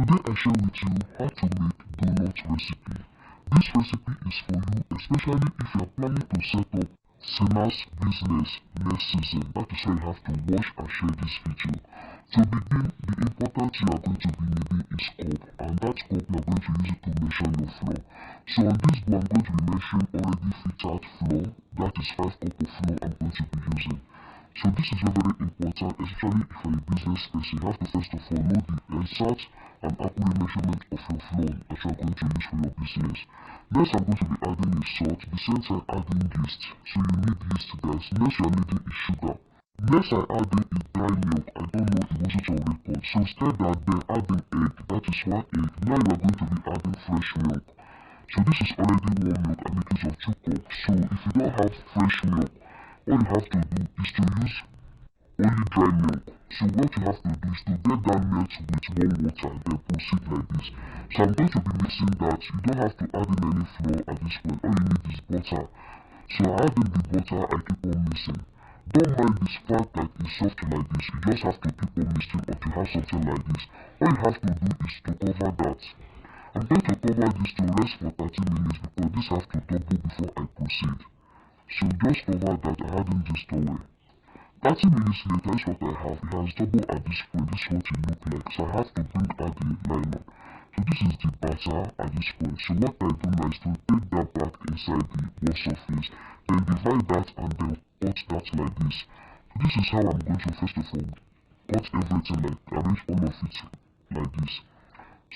Today I share with you how to make donut recipe. This recipe is for you, especially if you are planning to set up Senas business next season. That is why you have to watch and share this video. To begin, the important you are going to be needing is cup, and that cup you are going to use it to measure your flour. So on this bowl I'm going to be measuring already filtered flour. That is 5 cups of flour I'm going to be using. So this is very important, especially if you're a business person. You have to first of all know the exact and accurate measurement of your flour that you are going to use for your business. Next, I'm going to be adding is salt. The same time adding yeast. So you need yeast, guys. Next, you are needing is sugar. Next, I add in is dry milk. I don't know, it wasn't on record. So instead that, then adding egg. That is 1 egg. Now you are going to be adding fresh milk. So this is already warm milk and it is of 2 cups. So if you don't have fresh milk, all you have to do is to use only dry milk. So what you have to do is to get that milk with warm water, then proceed like this. So I'm going to be mixing that. You don't have to add in any flour at this point. All you need is butter. So I add in the butter, I keep on mixing. Don't mind this part that is soft like this. You just have to keep on mixing until you have something like this. All you have to do is to cover that. I'm going to cover this to rest for 30 minutes because this has to double before I proceed. So just cover that. I add in this towel. 30 minutes later, this is what I have. It has doubled at this point. This is what it looks like. So I have to bring out the nylon. So this is the batter at this point. So what I do now is to take that back inside the wall surface, then divide that and then cut that like this. So this is how I'm going to first of all cut everything, like arrange all of it like this.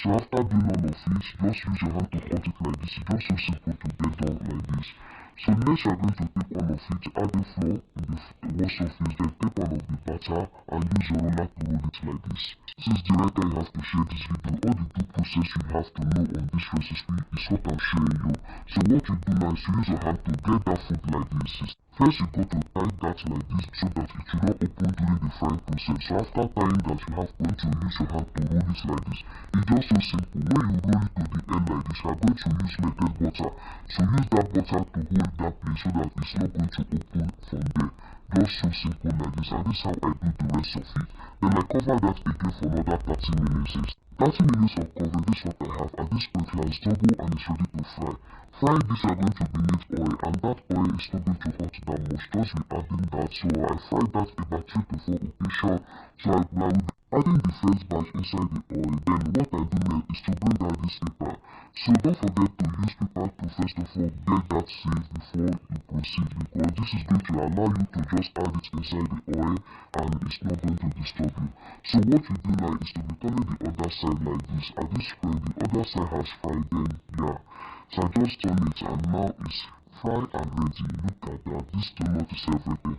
So after doing all of it, just use your hand to cut it like this. It's just so simple to get done like this. So next you are going to take one of it, add the flour in the wall surface, then take one of the batter and use your roller to roll it like this. This is the right time you have to share this video. All the due process you have to know on this recipe is what I'm sharing you. So what you do now is to use your hand to get that food like this. First you go to tie that like this so that it will not open during the frying process. So after tying that, you have going to use your hand to roll it like this. It's just so simple. When you roll it to the end like this, you are going to use melted butter. So use that butter to hold that place so that it's not going to open from there. Just so simple like this, and this is how I do the rest of it. Then I cover that again for another 30 minutes. 30 minutes of covering, this is what I have. At this point it has doubled and it's ready to fry. Frying this you are going to be need oil, and that oil is not going to hot that much. Just be adding that. So I fry that about 3 to 4 occasions. So I will be adding the first batch inside the oil. Then what I do next is to bring out this paper. So don't forget to use paper to first of all get that safe before you proceed, because this is going to allow you to just add it inside the oil and it's not going to disturb you. So what you do now is to be turning the other side like this. At this point the other side has fried, then yeah. So I just turn it and now it's fried and ready. Look at that. This donut is everything.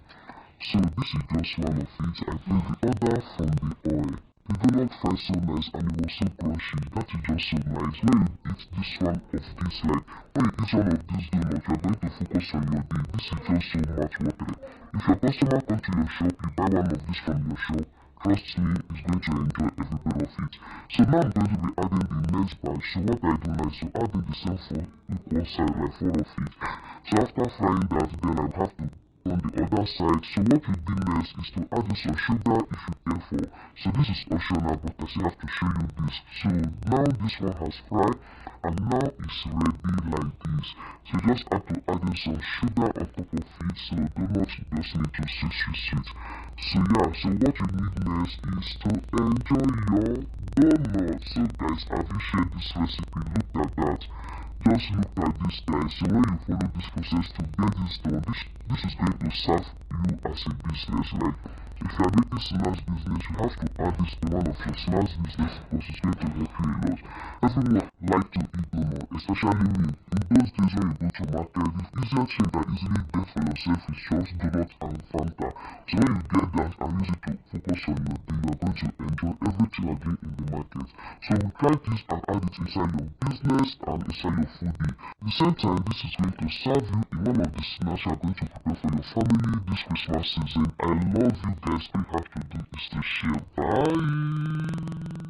So this is just one of it. I bring the other from the oil. The donut fried so nice and it was so crunchy. That is just so nice. When you eat this one of this, like when you eat one of these donuts, you are going to focus on your day. This is just so much water. If your customer comes to your shop, you buy one of this from your shop. Trust me, is going to enjoy every bit of it. So now I'm going to be adding the next batch. So what I do now is to add in the same 4 equal side, like 4 of it. So after frying that, then I have to on the other side. So what we do next is to add in some sugar if you care for. So this is optional, but I still have to show you this. So now this one has fried and now it's ready like this. So just have to add in some sugar on top of it. So donuts just need to sweet. So yeah, so what you need next is to enjoy your donut. So guys, have you shared this recipe? Look at that. Just look at this, guys. So when you follow this process to get this done, this is going to serve you as a business. Like if you are making snacks business, you have to add this to one of your snacks business because it's going to help you a lot. Everyone like to eat donut, especially me. In those days when you go to market, the easiest thing that easily get for yourself is just donut and Fanta. So when you get that and use it to focus on your day, you are going to enjoy everything you are doing in the market. So try this and add it inside your business and inside your foodie. At the same time, this is going to serve you in one of the snacks you are going to prepare for your family this Christmas season. I love you guys. All you have to do is to share. Bye.